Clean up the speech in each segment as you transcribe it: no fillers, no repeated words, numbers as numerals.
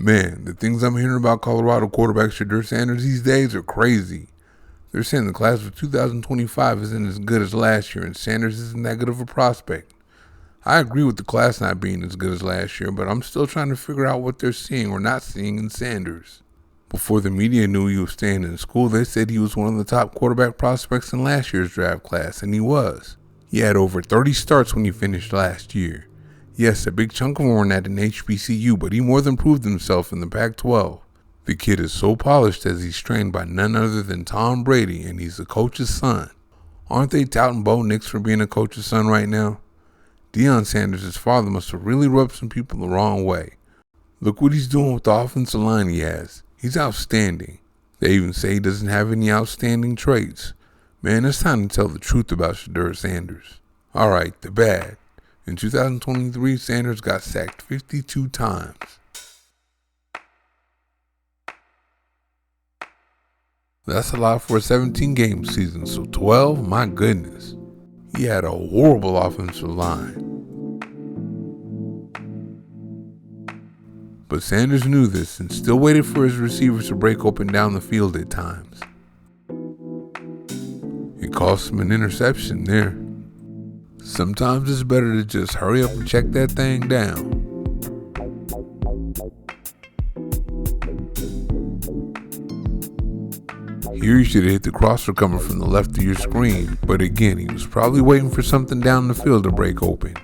Man, the things I'm hearing about Colorado quarterback Shedeur Sanders these days are crazy. They're saying the class of 2025 isn't as good as last year and Sanders isn't that good of a prospect. I agree with the class not being as good as last year, but I'm still trying to figure out what they're seeing or not seeing in Sanders. Before the media knew he was staying in school, they said he was one of the top quarterback prospects in last year's draft class, and he was. He had over 30 starts when he finished last year. Yes, a big chunk of them were at an HBCU, but he more than proved himself in the Pac-12. The kid is so polished as he's trained by none other than Tom Brady, and he's the coach's son. Aren't they touting Bo Nix for being a coach's son right now? Deion Sanders' father must have really rubbed some people the wrong way. Look what he's doing with the offensive line he has. He's outstanding. They even say he doesn't have any outstanding traits. Man, it's time to tell the truth about Shedeur Sanders. Alright, the bad. In 2023, Sanders got sacked 52 times. That's a lot for a 17-game season, so 12, my goodness. He had a horrible offensive line. But Sanders knew this and still waited for his receivers to break open down the field at times. It cost him an interception there. Sometimes it's better to just hurry up and check that thing down. Here he should have hit the crosser coming from the left of your screen, but again, he was probably waiting for something down the field to break open.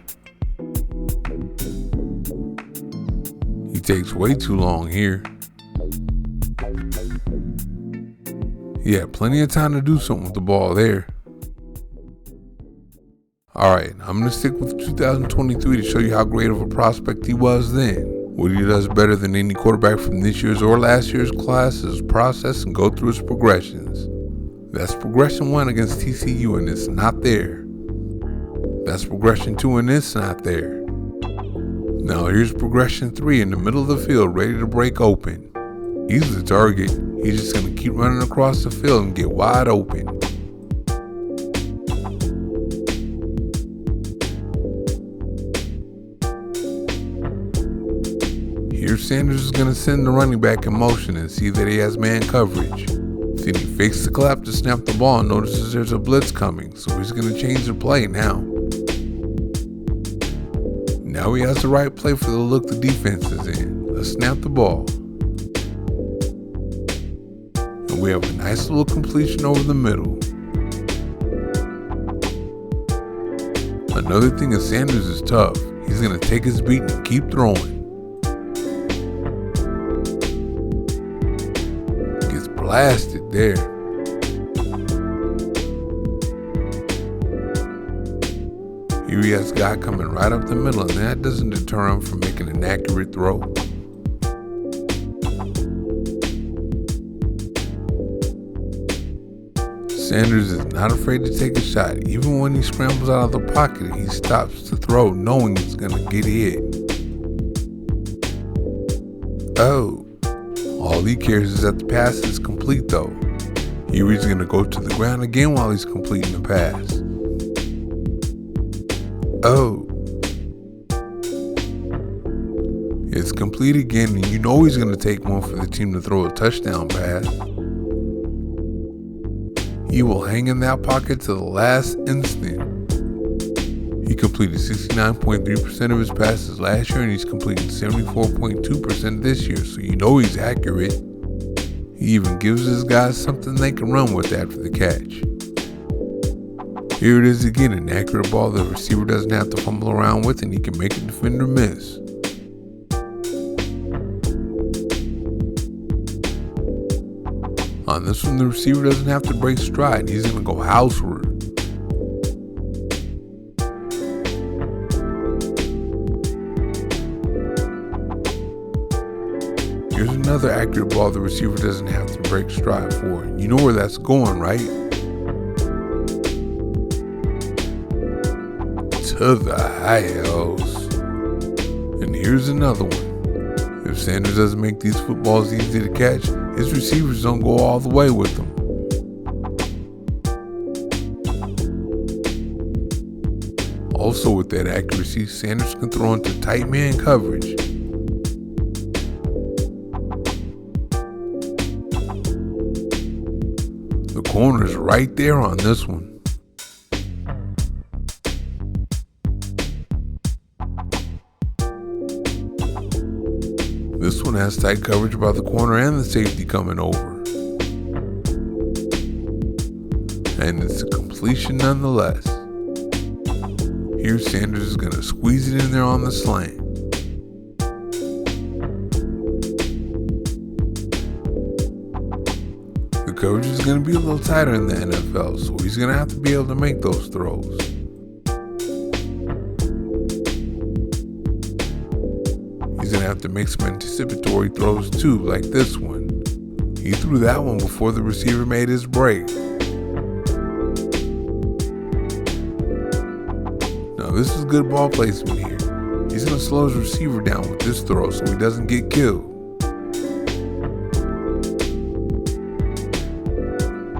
He takes way too long here. He had plenty of time to do something with the ball there. Alright, I'm going to stick with 2023 to show you how great of a prospect he was then. What he does better than any quarterback from this year's or last year's class is process and go through his progressions. That's progression 1 against TCU and it's not there. That's progression 2 and it's not there. Now here's progression 3 in the middle of the field ready to break open. He's the target. He's just going to keep running across the field and get wide open. Here Sanders is going to send the running back in motion and see that he has man coverage. Then he fakes the clap to snap the ball and notices there's a blitz coming, so he's going to change the play now. Now he has the right play for the look the defense is in. Let's snap the ball. And we have a nice little completion over the middle. Another thing is Sanders is tough. He's going to take his beat and keep throwing. Blasted there. Here he has a guy coming right up the middle, and that doesn't deter him from making an accurate throw. Sanders is not afraid to take a shot. Even when he scrambles out of the pocket, he stops to throw, knowing he's going to get hit. Oh. All he cares is that the pass is complete though. Here he's going to go to the ground again while he's completing the pass. Oh. It's complete again and you know he's going to take one for the team to throw a touchdown pass. He will hang in that pocket to the last instant. He completed 69.3% of his passes last year and he's completing 74.2% this year, so you know he's accurate. He even gives his guys something they can run with after the catch. Here it is again, an accurate ball the receiver doesn't have to fumble around with and he can make a defender miss. On this one, the receiver doesn't have to break stride, he's going to go houseward. Here's another accurate ball the receiver doesn't have to break stride for. You know where that's going, right? To the hills. And here's another one. If Sanders doesn't make these footballs easy to catch, his receivers don't go all the way with them. Also with that accuracy, Sanders can throw into tight man coverage. corner's right there on this one. This one has tight coverage about the corner and the safety coming over. And it's a completion nonetheless. Here Sanders is going to squeeze it in there on the slant. The coverage is going to be a little tighter in the NFL, so he's going to have to be able to make those throws. He's going to have to make some anticipatory throws too, like this one. He threw that one before the receiver made his break. Now this is good ball placement here. He's going to slow his receiver down with this throw so he doesn't get killed.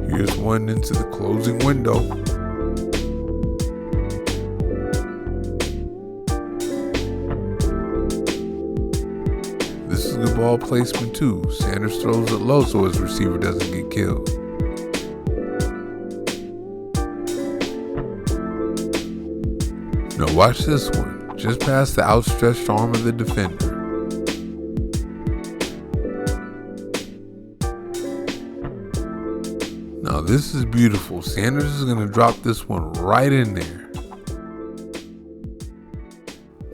Here's one into the closing window. This is good ball placement too. Sanders throws it low so his receiver doesn't get killed. Now watch this one, just past the outstretched arm of the defender. Now this is beautiful. Sanders is going to drop this one right in there.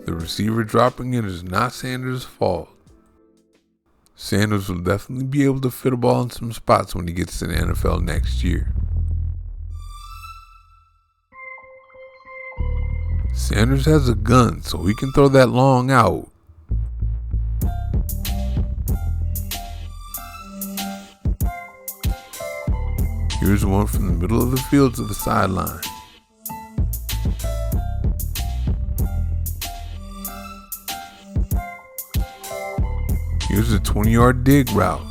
The receiver dropping it is not Sanders' fault. Sanders will definitely be able to fit a ball in some spots when he gets to the NFL next year. Sanders has a gun, so he can throw that long out. Here's one from the middle of the field to the sideline. Here's a 20-yard dig route.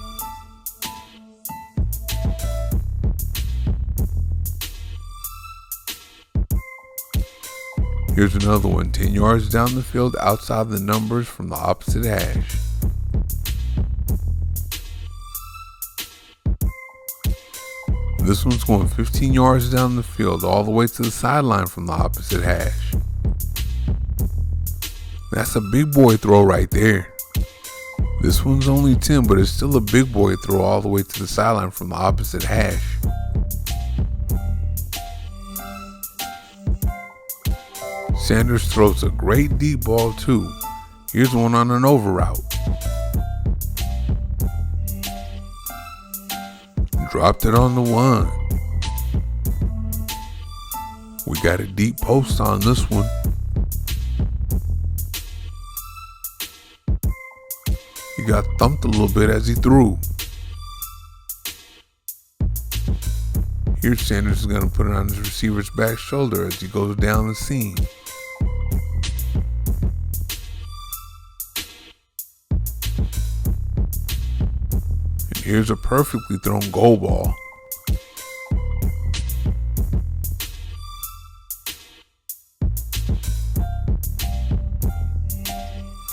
Here's another one, 10 yards down the field outside the numbers from the opposite hash. This one's going 15 yards down the field all the way to the sideline from the opposite hash. That's a big boy throw right there. This one's only 10, but it's still a big boy throw all the way to the sideline from the opposite hash. Sanders throws a great deep ball too. Here's one on an over route. Dropped it on the one. We got a deep post on this one. He got thumped a little bit as he threw. Here Sanders is going to put it on his receiver's back shoulder as he goes down the seam. And here's a perfectly thrown goal ball.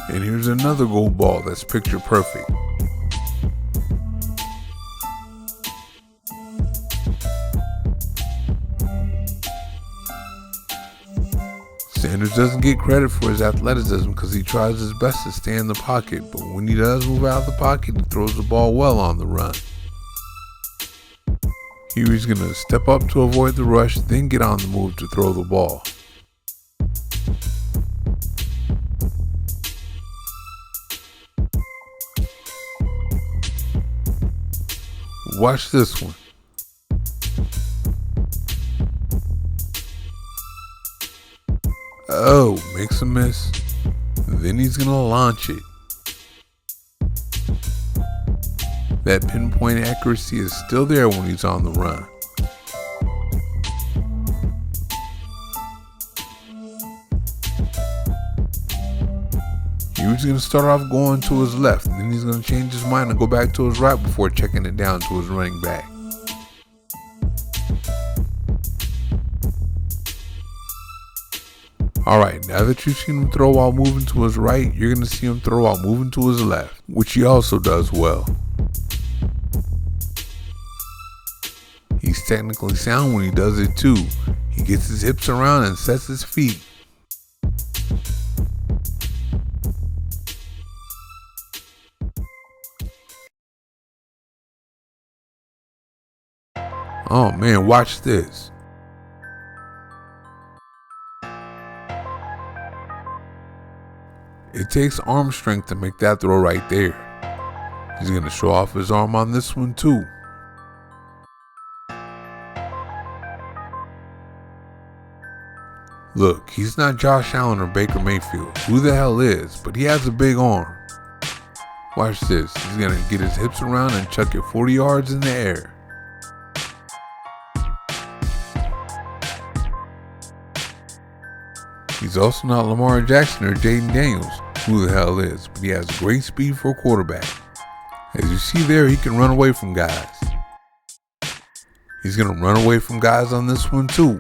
And here's another goal ball that's picture perfect. Sanders doesn't get credit for his athleticism because he tries his best to stay in the pocket, but when he does move out of the pocket, he throws the ball well on the run. Here he's going to step up to avoid the rush, then get on the move to throw the ball. Watch this one. Oh, makes a miss. Then he's going to launch it. That pinpoint accuracy is still there when he's on the run. He was going to start off going to his left, and then he's going to change his mind and go back to his right before checking it down to his running back. Alright, now that you've seen him throw while moving to his right, you're going to see him throw while moving to his left, which he also does well. He's technically sound when he does it too. He gets his hips around and sets his feet. Oh man, watch this. It takes arm strength to make that throw right there. He's going to show off his arm on this one too. Look, he's not Josh Allen or Baker Mayfield. Who the hell is? But he has a big arm. Watch this. He's going to get his hips around and chuck it 40 yards in the air. He's also not Lamar Jackson or Jaden Daniels, who the hell is, but he has great speed for a quarterback. As you see there, he can run away from guys. He's going to run away from guys on this one too.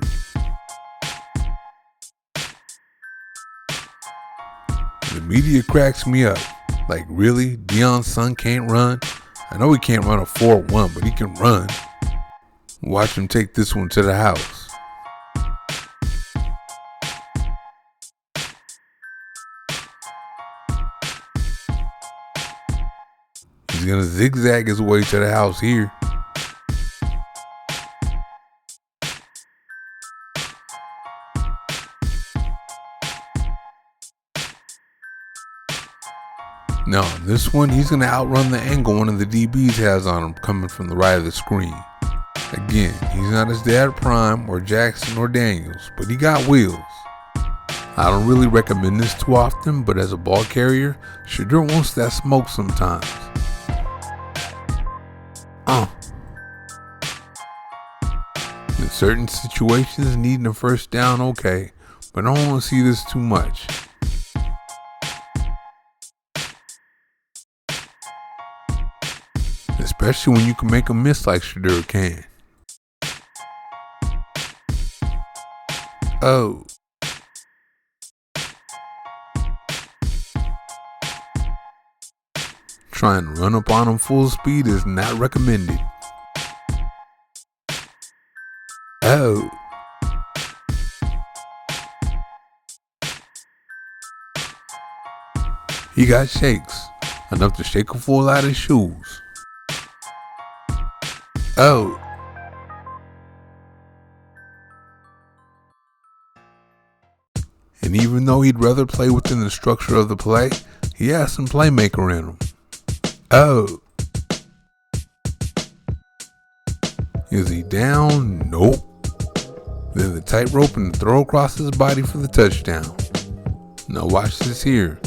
The media cracks me up. Like, really? Deion's son can't run? I know he can't run a 4.1, but he can run. Watch him take this one to the house. He's going to zigzag his way to the house here. Now, this one, he's going to outrun the angle one of the DBs has on him coming from the right of the screen. Again, he's not his dad Prime or Jackson or Daniels, but he got wheels. I don't really recommend this too often, but as a ball carrier, Shedeur wants that smoke sometimes. In certain situations, needing a first down, okay, but I don't want to see this too much. Especially when you can make a miss like Shedeur can. Oh. Trying to run up on him full speed is not recommended. Oh. He got shakes, enough to shake a fool out of his shoes. Oh. And even though he'd rather play within the structure of the play, he has some playmaker in him. Oh. Is he down? Nope. Then the tightrope and the throw across his body for the touchdown. Now watch this here.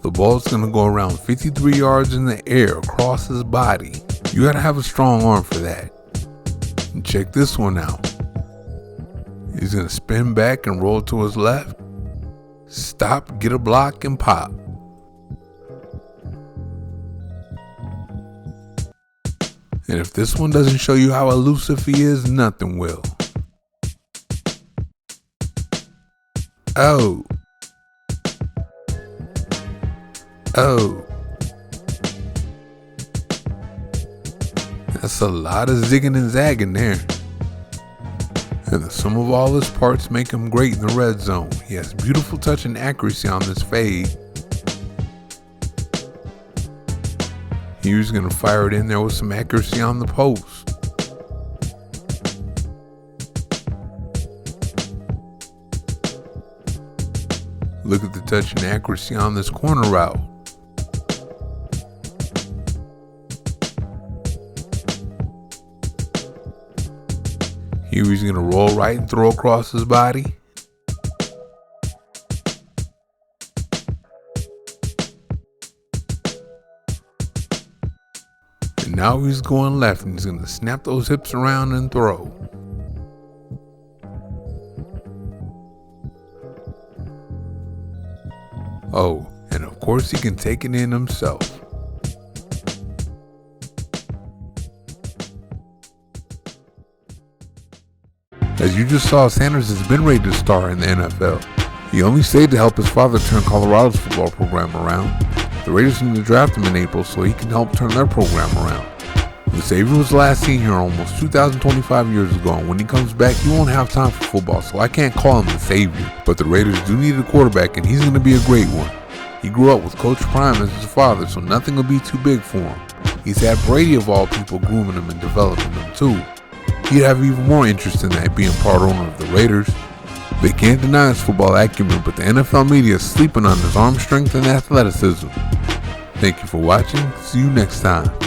The ball's going to go around 53 yards in the air across his body. You got to have a strong arm for that. And check this one out. He's going to spin back and roll to his left. Stop, get a block, and pop. And if this one doesn't show you how elusive he is, nothing will. Oh. Oh. That's a lot of zigging and zagging there. And the sum of all his parts make him great in the red zone. He has beautiful touch and accuracy on this fade. He was going to fire it in there with some accuracy on the post. Look at the touch and accuracy on this corner route. Here he's going to roll right and throw across his body. And now he's going left and he's going to snap those hips around and throw. Oh, and of course he can take it in himself. As you just saw, Sanders has been ready to star in the NFL. He only stayed to help his father turn Colorado's football program around. The Raiders need to draft him in April so he can help turn their program around. The Savior was last seen here almost 2,025 years ago, and when he comes back, he won't have time for football, so I can't call him the Savior. But the Raiders do need a quarterback, and he's going to be a great one. He grew up with Coach Prime as his father, so nothing will be too big for him. He's had Brady of all people grooming him and developing him too. He'd have even more interest in that, being part owner of the Raiders. They can't deny his football acumen, but the NFL media is sleeping on his arm strength and athleticism. Thank you for watching. See you next time.